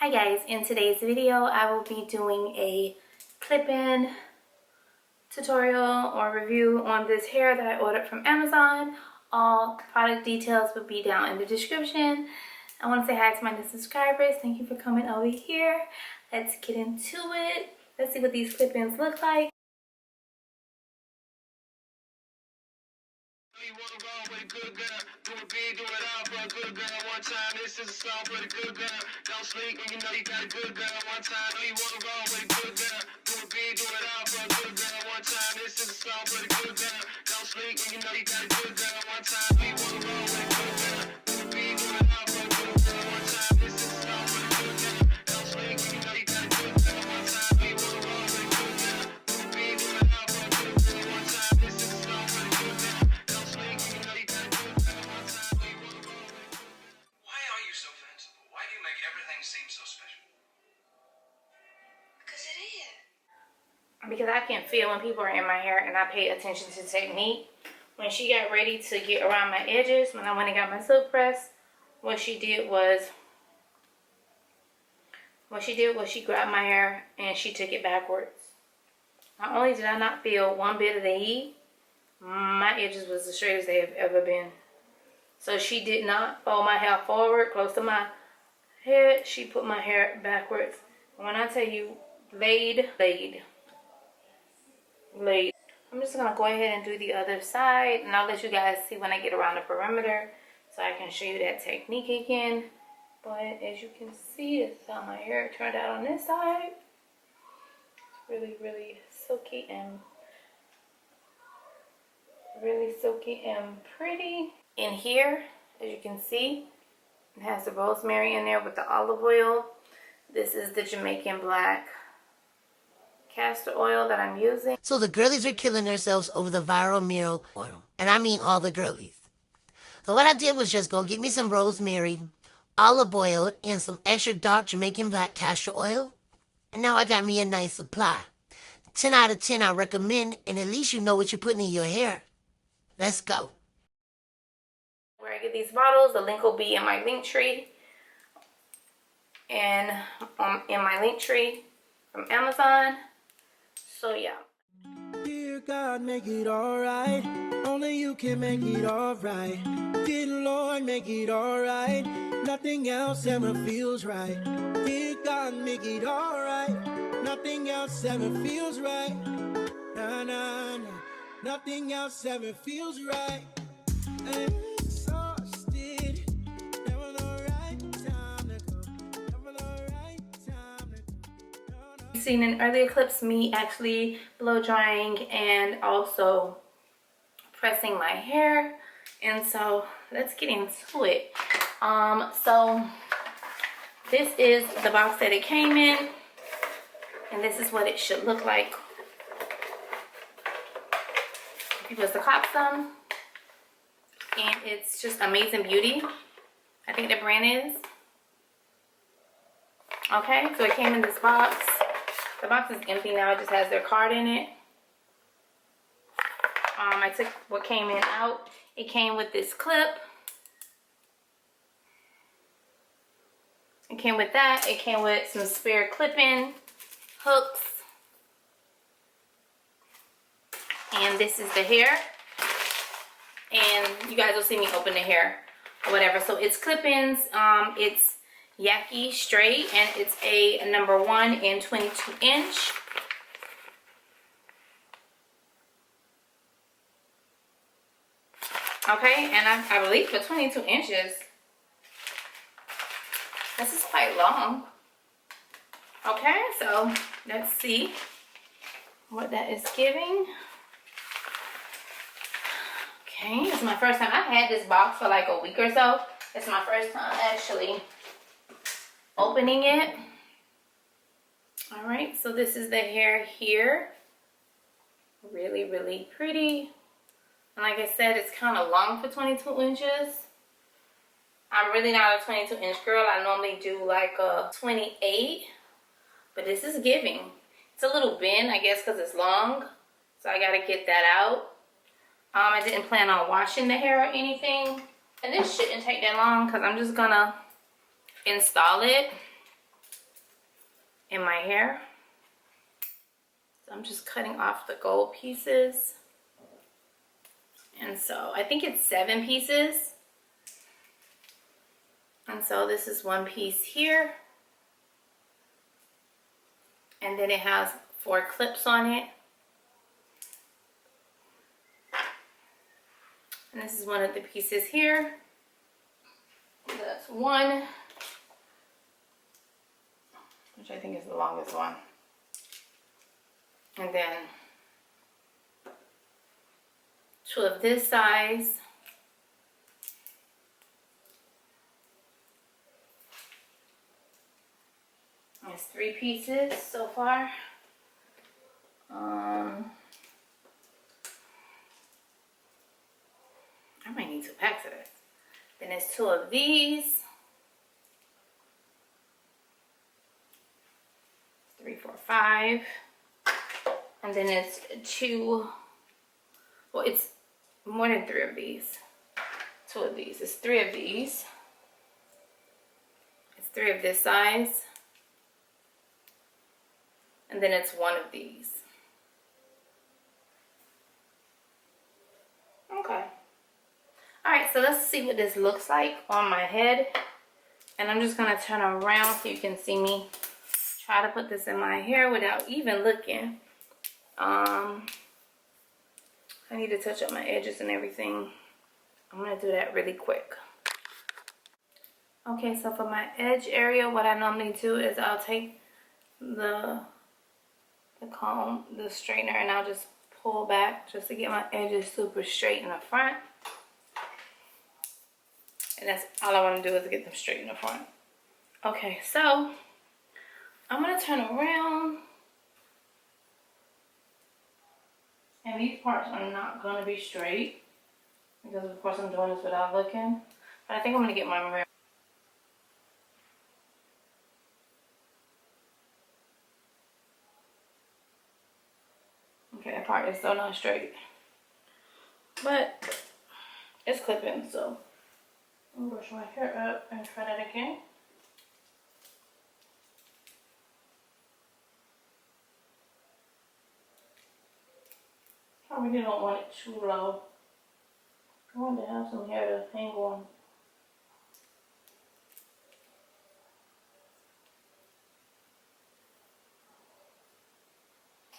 Hi guys, in today's video I will be doing a clip-in tutorial or review on this hair that I ordered from Amazon. All product details will be down in the description. I want to say hi to my new subscribers. Thank you for coming over here. Let's get into it. Let's see what these clip-ins look like. You wanna roll with a good girl, do it big, do it all for a good girl. One time, this is a song for the good girl. Don't sleep when you know you got a good girl. One time, you wanna roll with a good girl, do it big, do it all for a good girl. One time, this is a song for the good girl. Don't sleep when you know you got a good girl. One time, you wanna roll with a good girl, do it big, do it all for a good girl. One time, this is a song for the good girl. Don't sleep when you know you got a good girl. One time, you wanna roll with a good girl, do it big, do it all for a good girl. One time, this is a song for the good girl. Why are you so fanciful? Why do you make everything seem so special? Because it is. Because I can feel when people are in my hair and I pay attention to technique. When she got ready to get around my edges, when I went and got my silk press, what she did was she grabbed my hair and she took it backwards. Not only did I not feel one bit of the heat, my edges was the straightest they have ever been. So she did not fold my hair forward close to my head. She put my hair backwards. When I tell you laid. I'm just gonna go ahead and do the other side, and I'll let you guys see when I get around the perimeter so I can show you that technique again. But as you can see, this is how my hair turned out on this side. It's really silky and pretty. In here, as you can see, it has the rosemary in there with the olive oil. This is the Jamaican black castor oil that I'm using. So the girlies are killing themselves over the viral mineral oil. And I mean all the girlies. So what I did was just go get me some rosemary, olive oil, and some extra dark Jamaican black castor oil. And now I got me a nice supply. 10 out of 10 I recommend, and at least you know what you're putting in your hair. Let's go. Where I get these bottles, the link will be in my link tree. And in my link tree from Amazon. So yeah. Dear God, make it alright. Only you can make it alright. Dear Lord, make it alright. Nothing else ever feels right. Dear God, make it alright. Nothing else ever feels right. Nah, nah, nah. Nothing else ever feels right. And exhausted. Never the right time to go. Never the right time to go. You've seen in earlier clips me actually blow drying and also pressing my hair, and so let's get into it. So this is the box that it came in, and this is what it should look like if you was to cop some. And it's just Amazing Beauty, I think the brand is. Okay, so it came in this box. The box is empty now, it just has their card in it. I took what came in out. It came with this clip. It came with that. It came with some spare clip-in hooks. And this is the hair. And you guys will see me open the hair or whatever. So it's clip-ins. It's Yaki straight, and it's a #1 in 22 inch. Okay, and I believe for 22 inches, this is quite long. Okay, so let's see what that is giving. Okay, it's my first time. I've had this box for like a week or so. It's my first time actually opening it. All right, so this is the hair here. Really pretty. And like I said, it's kind of long for 22 inches. I'm really not a 22 inch girl. I normally do like a 28, but this is giving. It's a little bend, I guess, because it's long. So I got to get that out. I didn't plan on washing the hair or anything. And this shouldn't take that long because I'm just going to install it. in my hair. So I'm just cutting off the gold pieces. And so I think it's 7 pieces. And so this is one piece here. And then it has 4 clips on it. And this is one of the pieces here. So that's one, which I think is the longest one. And then 2 of this size. There's 3 pieces so far. I might need 2 packs of this. Then there's 2 of these. 3, 4, 5. And then it's 2. Well, it's more than 3 of these. 2 of these. It's 3 of these. It's 3 of this size. And then it's 1 of these. Okay. Alright, so let's see what this looks like on my head. And I'm just going to turn around so you can see me try to put this in my hair without even looking. I need to touch up my edges and everything. I'm going to do that really quick. Okay, so for my edge area, what I normally do is I'll take the comb, the straightener, and I'll just pull back just to get my edges super straight in the front. And that's all I want to do is get them straight in the front. Okay, so I'm going to turn around. And these parts are not going to be straight because of course I'm doing this without looking. But I think I'm going to get my mirror. Okay, that part is still not straight. But it's clipping, so I'm going to brush my hair up and try that again. I really don't want it too low. I want to have some hair to hang on.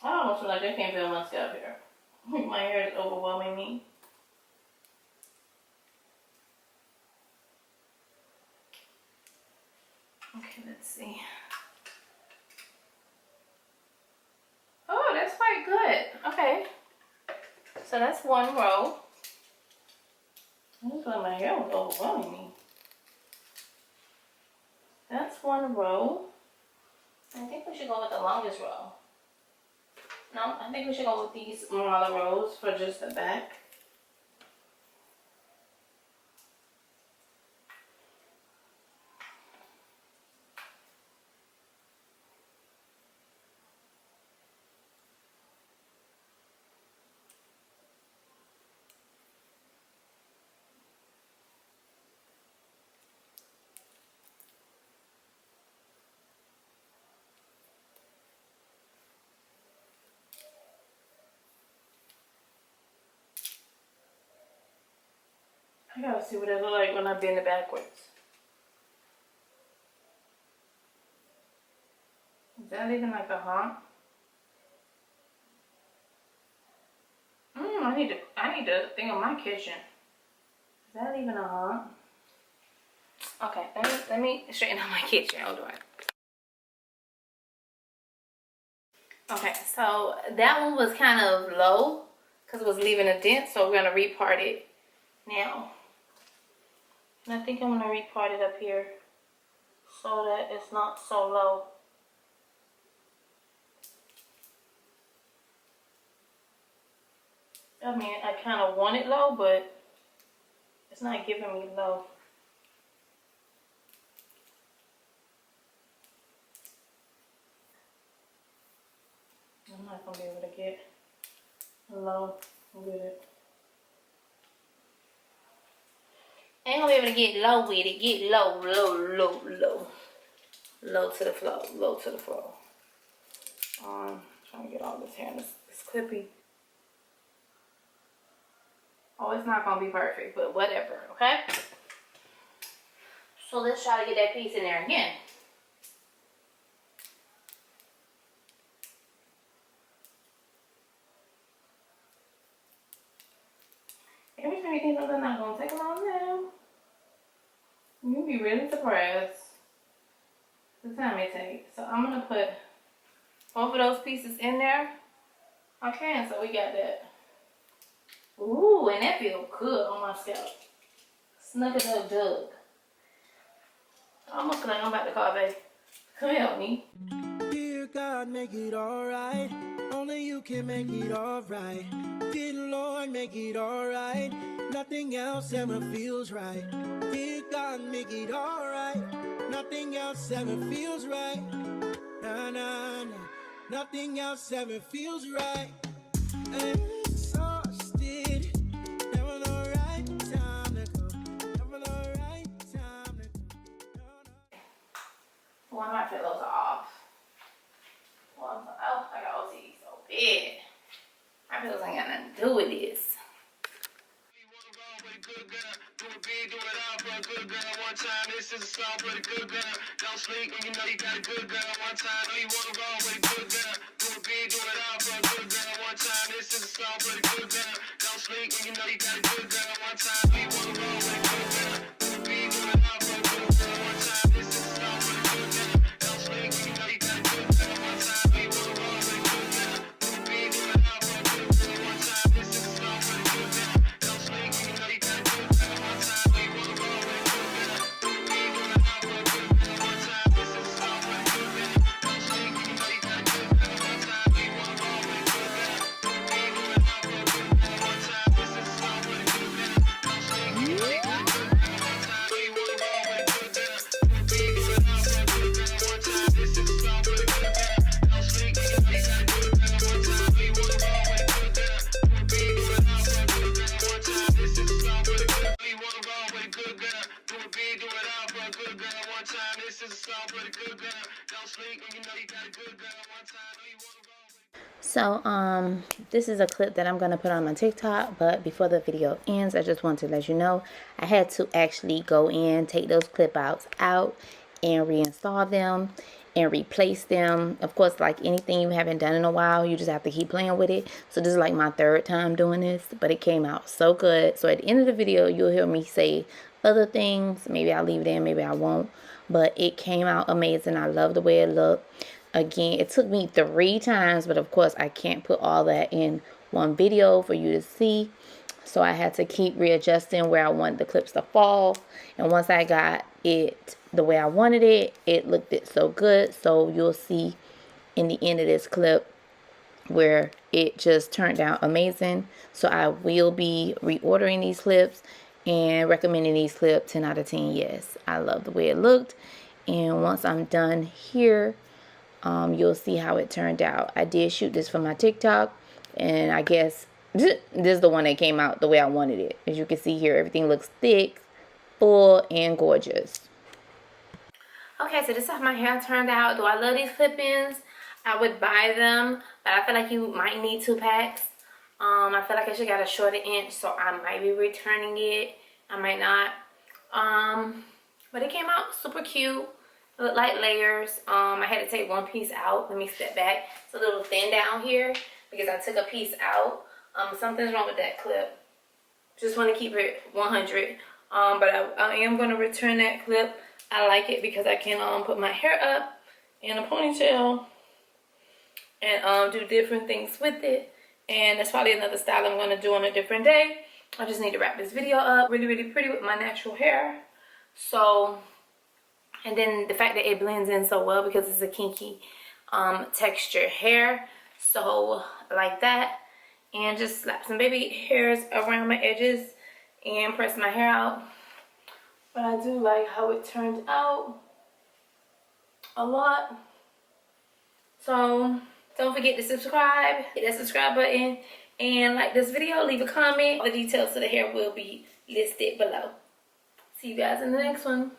I almost feel like I can't feel my scalp here. My hair is overwhelming me. Okay, let's see. Oh, that's quite good. Okay. So that's 1 row. I just thought my hair was overwhelming me. That's 1 row. I think we should go with the longest row. No, I think we should go with these smaller rows for just the back. I gotta see what it looks like when I bend it backwards. Is that even like a hump? I need to think of my kitchen. Is that even a hump? Okay, let me straighten out my kitchen. Hold on. Okay, so that one was kind of low because it was leaving a dent, so we're gonna repart it now. And I think I'm gonna repart it up here so that it's not so low. I mean, I kind of want it low, but it's not giving me low. I'm not gonna be able to get low with it. Ain't gonna be able to get low with it. Get low, low, low, low. low to the flow, low to the flow. Trying to get all this hair in this clippy. Oh, it's not gonna be perfect, but whatever, okay? So let's try to get that piece in there again. Every time you think something's not gonna take long now, you'll be really surprised the time it takes. So I'm gonna put both of those pieces in there. Okay, so we got that. Ooh, and that feels good on my scalp. Snug it up, Doug. I almost feel like I'm about to call baby. Come help me. Dear God, make it alright. Only you can make it alright. Dear Lord, make it alright. Nothing else ever feels right. Dear God, make it alright. Nothing else ever feels right. Nah, nah, nah. Nothing else ever feels right. Exhausted. Never the right time to go. Never the right time to go. One of my pillows are off. Oh, I got OCD so bad. My pillows ain't got nothing to do with this. Good girl, do it big, do it all for a good girl. One time, this is a song for the good girl. Don't sleep when you know you got a good girl. One time, know you wanna roll with a good girl. Do it big, do it all for a good girl. One time, this is a song for the good girl. Don't sleep when you know you got a good girl. One time, know you wanna roll with a good girl. Do it big, do it all for a good girl. One time, this is a song for the good girl. Don't sleep when you know you got a good girl. One time, know you wanna roll with a good girl. Do it big, do it all for a good girl. One time, this is a song for the good girl. Don't sleep when you know you got a good girl. One time, know you wanna roll with a good girl. Do it big, do it all for a good girl. One time, this is a song for the good girl. Don't sleep when you know you got a good girl. One time, know you wanna roll with a good girl. Do it big, do it all for a good girl. One time, this is a song for the good girl. Don't sleep when you know you got a good girl. One time, know you wanna roll with a good girl. Do it big, do it all for a good girl. One time, this is a song for the good girl. Don't sleep when you know you got a good girl. One time, know you wanna roll with a good girl. Do it big, do it all for a good girl. One time, this is a song for the good girl. You wanna roll with a good girl. Do it big, do it all for a good girl. One time, this is a song for the good girl. Don't sleep when you know you got a good girl. One time, know you wanna roll with. So, this is a clip that I'm going to put on my TikTok, but before the video ends, I just want to let you know, I had to actually go in, take those clip outs out, and reinstall them, and replace them. Of course, like anything you haven't done in a while, you just have to keep playing with it. So this is like my third time doing this, but it came out so good. So at the end of the video, you'll hear me say other things. Maybe I'll leave it in, maybe I won't. But it came out amazing. I love the way it looked. Again, it took me 3 times, but of course I can't put all that in one video for you to see. So I had to keep readjusting where I wanted the clips to fall. And once I got it the way I wanted it, it looked so good. So you'll see in the end of this clip where it just turned out amazing. So I will be reordering these clips and recommending these clips 10 out of 10. Yes, I love the way it looked. And once I'm done here, you'll see how it turned out. I did shoot this for my TikTok, and I guess this is the one that came out the way I wanted it. As you can see here, everything looks thick, full, and gorgeous. Okay, so this is how my hair turned out. Do I love these clip-ins? I would buy them, but I feel like you might need 2 packs. I feel like I should got a shorter inch, so I might be returning it. I might not. But it came out super cute. It looked like layers. I had to take one piece out. Let me step back. It's a little thin down here because I took a piece out. Something's wrong with that clip. Just want to keep it 100. But I am going to return that clip. I like it because I can put my hair up in a ponytail and do different things with it. And that's probably another style I'm going to do on a different day. I just need to wrap this video up. Really, really pretty with my natural hair. So, and then the fact that it blends in so well because it's a kinky texture hair. So, like that. And just slap some baby hairs around my edges and press my hair out. But I do like how it turned out a lot. So, don't forget to subscribe. Hit that subscribe button. And like this video. Leave a comment. All the details to the hair will be listed below. See you guys in the next one.